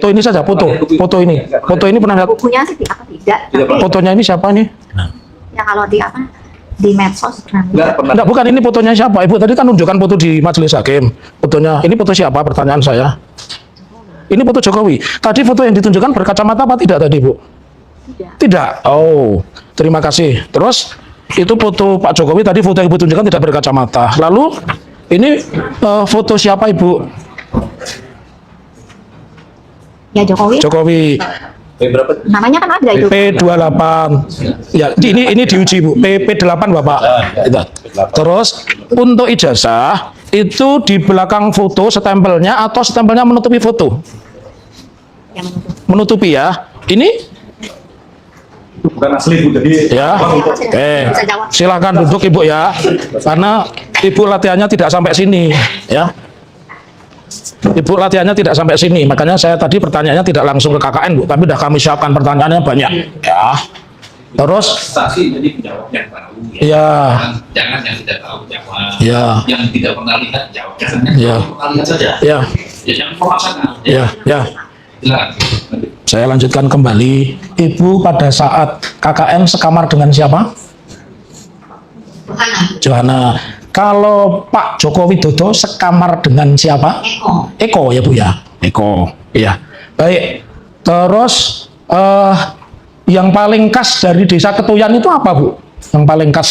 Foto ini saja, foto ini. Foto ini pernah lihat? Bukunya sih apa tidak, tapi Fotonya ini siapa nih? ya kalau di apa di medsos pernah. Enggak, bukan, ini fotonya siapa? Ibu tadi kan tunjukkan foto di majelis hakim. Fotonya, ini foto siapa? Pertanyaan saya. Ini foto Jokowi. Tadi foto yang ditunjukkan berkacamata apa tidak tadi, Bu? Tidak. Tidak. Oh, terima kasih. Terus itu foto Pak Jokowi tadi, foto yang Ibu tunjukkan tidak berkacamata. Lalu ini foto siapa, Ibu? Ya Jokowi. Jokowi. Namanya kan ada itu. P28. Ya, ini diuji, Bu. P8 Bapak. Terus untuk ijazah itu di belakang foto stempelnya atau stempelnya menutupi foto? Yang Menutupi ya. Ini bukan asli, Bu. Jadi ya. Silakan duduk Ibu ya. Karena Ibu latihannya tidak sampai sini ya. Ibu latihannya tidak sampai sini, makanya saya tadi pertanyaannya tidak langsung ke KKN, Bu, tapi sudah kami siapkan pertanyaannya banyak ya. Terus saksi jadi menjawab yang tahu ya. Ya. Jangan yang tidak tahu jawab. Ya. Yang tidak pernah lihat jawab. Ya. Pernah lihat saja. Ya. Ya jangan memaksakan. Ya, ya. Silakan. Saya lanjutkan kembali. Ibu pada saat KKN sekamar dengan siapa? Johanna. Kalau Pak Joko Widodo sekamar dengan siapa? Eko ya Bu ya. Eko. Iya. Baik. Terus yang paling khas dari Desa Ketuyan itu apa, Bu? Yang paling khas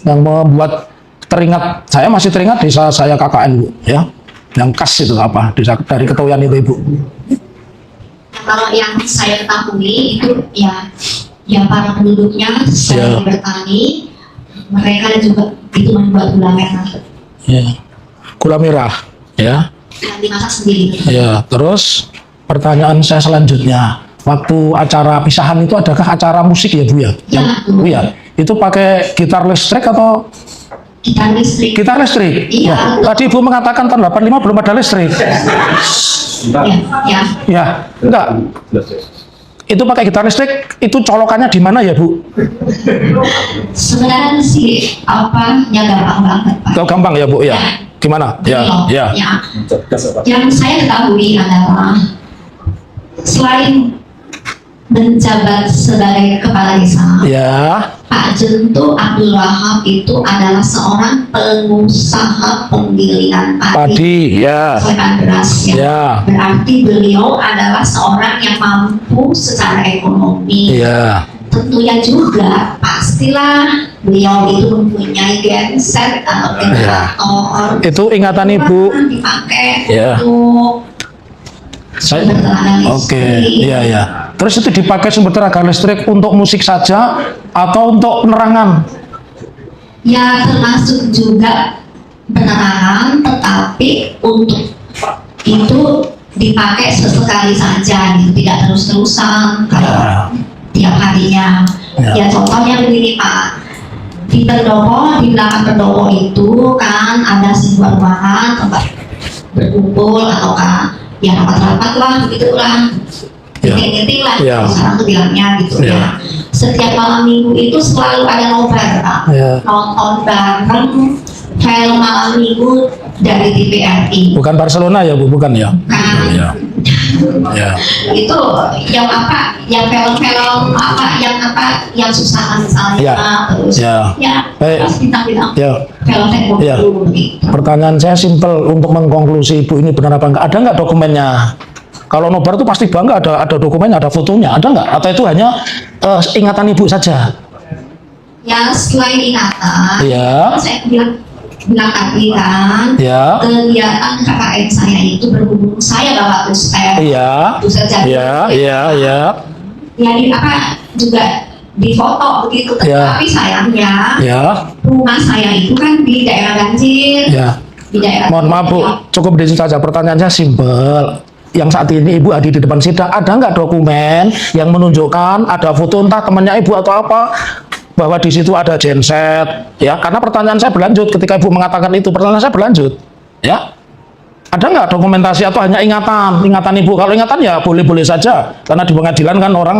yang membuat teringat, saya masih teringat desa saya KKN, Bu, ya. Yang khas itu apa? Desa dari Ketuyan itu, Ibu. Kalau yang saya ketahui itu ya para penduduknya selain bertani, mereka juga itu membuat gula merah. Ya. Gula merah, ya. Yang dimasak sendiri. Ya, terus pertanyaan saya selanjutnya, waktu acara pisahan itu adakah acara musik ya Bu ya? Iya. Itu pakai gitar listrik atau? Gitar listrik. Gitar listrik? Iya. Ya. Tadi Ibu mengatakan tahun 85 belum ada listrik. Ya. Ya, enggak. Itu pakai gitar listrik, itu colokannya di mana ya Bu? Sebenarnya sih ya gampang banget Pak. Oh, gampang ya Bu ya? Gimana? Ya, ya. Yang saya ketahui adalah selain menjabat sebagai kepala desa, Ya. Pak Jentu Abdul Wahab itu adalah seorang pengusaha penggilingan padi, Padi, ya. soekan beras ya. Ya. Berarti beliau adalah seorang yang mampu secara ekonomi. Ya. Tentunya juga pastilah beliau itu mempunyai genset atau generator. Itu ingatan Ibu. Dipakai Ya. untuk Saya, sumber tenaga oke, listrik. iya ya. Terus itu dipakai sumber tenaga listrik untuk musik saja atau untuk penerangan? Ya termasuk juga penerangan, tetapi untuk itu dipakai sesekali saja, gitu. Tidak terus-terusan kalau tiap harinya. Ya contohnya begini Pak, di pendopo, di belakang pendopo itu kan ada sebuah ruangan tempat berkumpul ataukah ya rapat-rapat lah begitulah, meeting lah, sekarang tuh bilangnya gitu ya. Setiap malam minggu itu selalu ada nobar Pak, nonton bareng film malam minggu dari TVRI. Bukan Barcelona ya Bu, bukan ya? Kan Ya. itu yang apa, yang film-film apa, yang susah misalnya, terus terus bintang-bintang film teknologi gitu. Pertanyaan saya simpel untuk mengkonklusi Ibu ini benar apa enggak? Ada nggak dokumennya? Kalau nobar itu pasti bangga, ada dokumennya, ada fotonya, ada nggak? Atau itu hanya ingatan Ibu saja? Ya selain ingatan, saya bilang tadi kan, kegiatan KKN saya itu berhubung saya bawa USPER, juga difoto begitu, tapi sayangnya rumah saya itu kan di daerah banjir, di daerah. Mohon maaf Bu, cukup di situ saja. Pertanyaannya simpel. Yang saat ini Ibu hadir di depan sidang, ada nggak dokumen yang menunjukkan ada foto entah temannya Ibu atau apa, bahwa di situ ada genset, ya? Karena pertanyaan saya berlanjut ketika Ibu mengatakan itu, pertanyaan saya berlanjut, ya? Ada nggak dokumentasi atau hanya ingatan Ibu? Kalau ingatan ya boleh-boleh saja, karena di pengadilan kan orang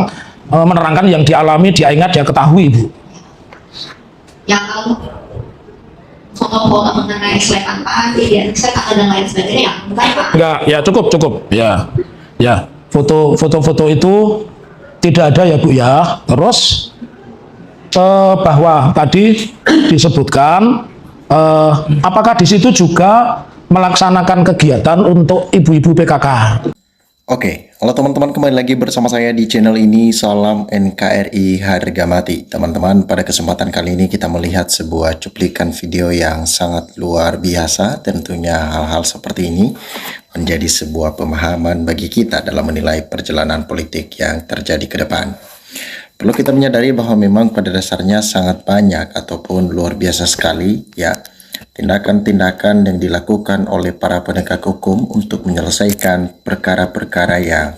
menerangkan yang dialami, dia ingat, dia ketahui, Ibu. Yang kalau foto-foto mengenai selekan padi, dan saya dan lain sebagainya, bukan Pak? Enggak, ya cukup, ya, ya. Foto-foto itu tidak ada ya Bu ya. Terus bahwa tadi disebutkan apakah di situ juga melaksanakan kegiatan untuk ibu-ibu PKK? Oke, halo teman-teman, kembali lagi bersama saya di channel ini. Salam NKRI harga mati. Teman-teman, pada kesempatan kali ini kita melihat sebuah cuplikan video yang sangat luar biasa. Tentunya hal-hal seperti ini menjadi sebuah pemahaman bagi kita dalam menilai perjalanan politik yang terjadi ke depan. Perlu kita menyadari bahwa memang pada dasarnya sangat banyak ataupun luar biasa sekali ya tindakan-tindakan yang dilakukan oleh para penegak hukum untuk menyelesaikan perkara-perkara yang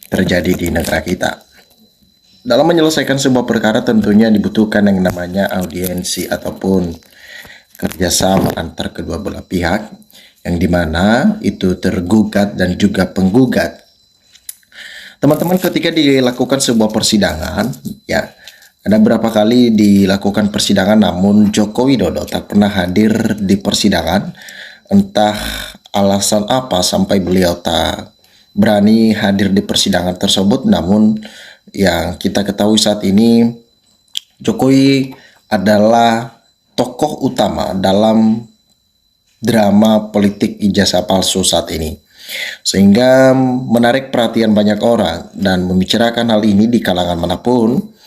terjadi di negara kita. Dalam menyelesaikan sebuah perkara tentunya dibutuhkan yang namanya audiensi ataupun kerjasama antar kedua belah pihak, yang dimana itu tergugat dan juga penggugat. Teman-teman, ketika dilakukan sebuah persidangan, ya, ada berapa kali dilakukan persidangan namun Joko Widodo tak pernah hadir di persidangan. Entah alasan apa sampai beliau tak berani hadir di persidangan tersebut. Namun yang kita ketahui saat ini, Jokowi adalah tokoh utama dalam drama politik ijazah palsu saat ini, sehingga menarik perhatian banyak orang dan membicarakan hal ini di kalangan manapun.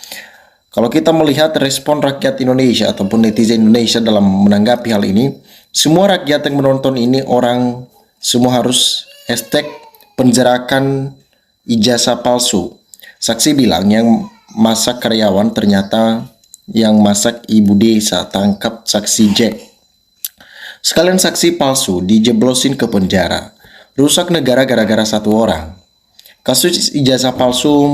Kalau kita melihat respon rakyat Indonesia ataupun netizen Indonesia dalam menanggapi hal ini, semua rakyat yang menonton ini orang semua harus hashtag penjarakan ijazah palsu. Saksi bilang yang masak karyawan ternyata yang masak ibu desa, tangkap saksi Jack. Sekalian saksi palsu dijeblosin ke penjara. Rusak negara gara-gara satu orang. Kasus ijazah palsu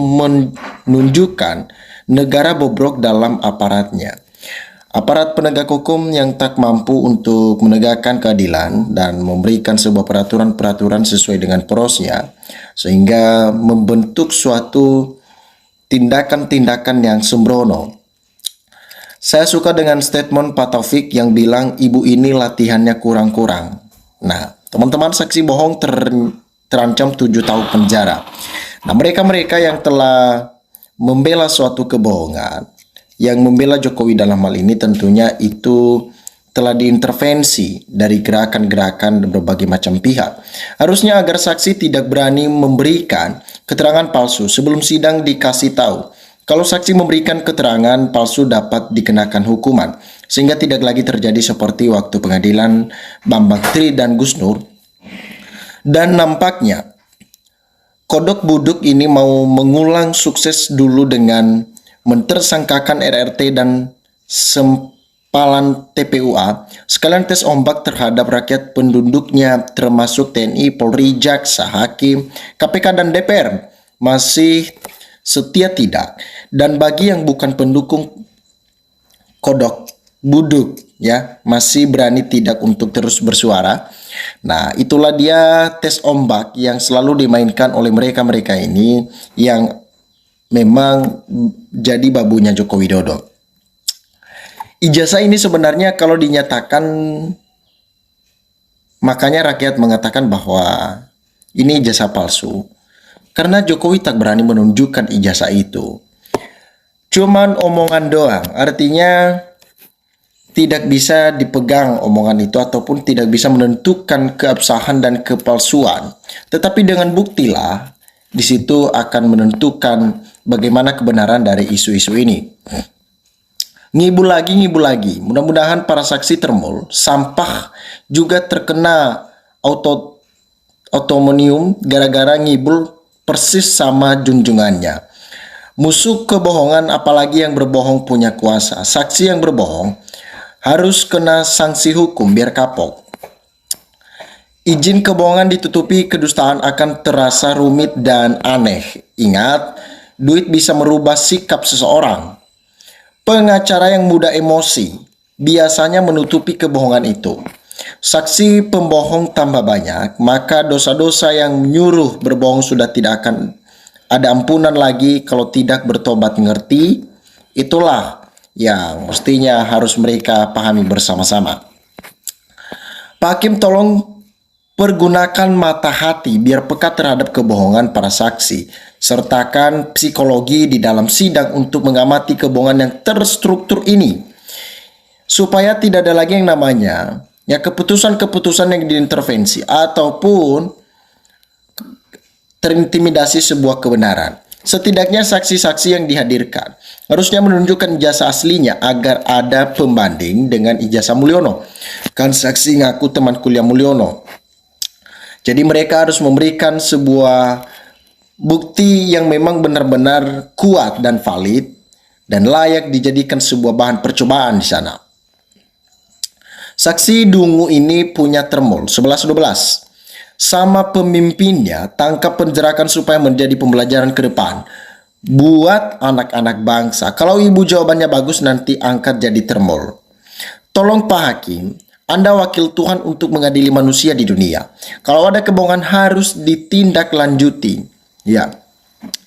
menunjukkan negara bobrok dalam aparatnya. Aparat penegak hukum yang tak mampu untuk menegakkan keadilan dan memberikan sebuah peraturan-peraturan sesuai dengan porosnya, sehingga membentuk suatu tindakan-tindakan yang sembrono. Saya suka dengan statement Pak Taufik yang bilang ibu ini latihannya kurang-kurang. Nah, teman-teman, saksi bohong terancam 7 tahun penjara. Nah, mereka-mereka yang telah membela suatu kebohongan, yang membela Jokowi dalam hal ini tentunya itu telah diintervensi dari gerakan-gerakan berbagai macam pihak. Harusnya agar saksi tidak berani memberikan keterangan palsu sebelum sidang dikasih tahu. Kalau saksi memberikan keterangan palsu dapat dikenakan hukuman, sehingga tidak lagi terjadi seperti waktu pengadilan Bambang Tri dan Gus Nur. Dan nampaknya Kodok Buduk ini mau mengulang sukses dulu dengan mentersangkakan RRT dan sempalan TPUA, sekalian tes ombak terhadap rakyat penduduknya termasuk TNI, Polri, Jaksa, Hakim, KPK dan DPR. Masih setia tidak? Dan bagi yang bukan pendukung Kodok Buduk ya, masih berani tidak untuk terus bersuara. Nah, itulah dia tes ombak yang selalu dimainkan oleh mereka-mereka ini yang memang jadi babunya Joko Widodo. Ijazah ini sebenarnya kalau dinyatakan, makanya rakyat mengatakan bahwa ini ijazah palsu, karena Jokowi tak berani menunjukkan ijazah itu. Cuman omongan doang, artinya tidak bisa dipegang omongan itu ataupun tidak bisa menentukan keabsahan dan kepalsuan. Tetapi dengan buktilah di situ akan menentukan bagaimana kebenaran dari isu-isu ini. Ngibu lagi. Mudah-mudahan para saksi termul sampah juga terkena otomonium gara-gara ngibul persis sama junjungannya. Musuh kebohongan, apalagi yang berbohong punya kuasa. Saksi yang berbohong harus kena sanksi hukum biar kapok. Izin kebohongan ditutupi kedustaan akan terasa rumit dan aneh. Ingat, duit bisa merubah sikap seseorang. Pengacara yang mudah emosi biasanya menutupi kebohongan itu. Saksi pembohong tambah banyak, maka dosa-dosa yang menyuruh berbohong sudah tidak akan ada ampunan lagi kalau tidak bertobat. Ngerti? Itulah yang mestinya harus mereka pahami bersama-sama. Pak Hakim, tolong Pergunakan mata hati biar peka terhadap kebohongan para saksi. Sertakan psikologi di dalam sidang untuk mengamati kebohongan yang terstruktur ini. Supaya tidak ada lagi yang namanya ya keputusan-keputusan yang diintervensi ataupun terintimidasi sebuah kebenaran. Setidaknya saksi-saksi yang dihadirkan harusnya menunjukkan ijazah aslinya agar ada pembanding dengan ijazah Mulyono. Kan saksi ngaku teman kuliah Mulyono. Jadi mereka harus memberikan sebuah bukti yang memang benar-benar kuat dan valid dan layak dijadikan sebuah bahan percobaan di sana. Saksi Dungu ini punya termol 11-12. Sama pemimpinnya, tangkap penjarakan supaya menjadi pembelajaran ke depan. Buat anak-anak bangsa. Kalau ibu jawabannya bagus, nanti angkat jadi termol. Tolong Pak Hakim, Anda wakil Tuhan untuk mengadili manusia di dunia. Kalau ada kebohongan harus ditindaklanjuti. Ya,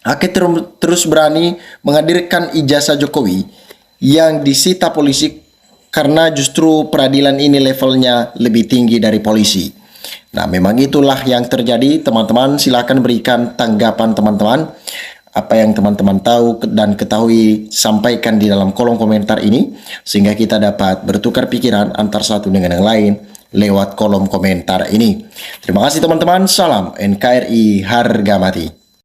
Hakim terus berani menghadirkan ijazah Jokowi yang disita polisi karena justru peradilan ini levelnya lebih tinggi dari polisi. Nah, memang itulah yang terjadi, teman-teman. Silakan berikan tanggapan teman-teman. Apa yang teman-teman tahu dan ketahui, sampaikan di dalam kolom komentar ini, sehingga kita dapat bertukar pikiran antar satu dengan yang lain lewat kolom komentar ini. Terima kasih teman-teman. Salam NKRI harga mati.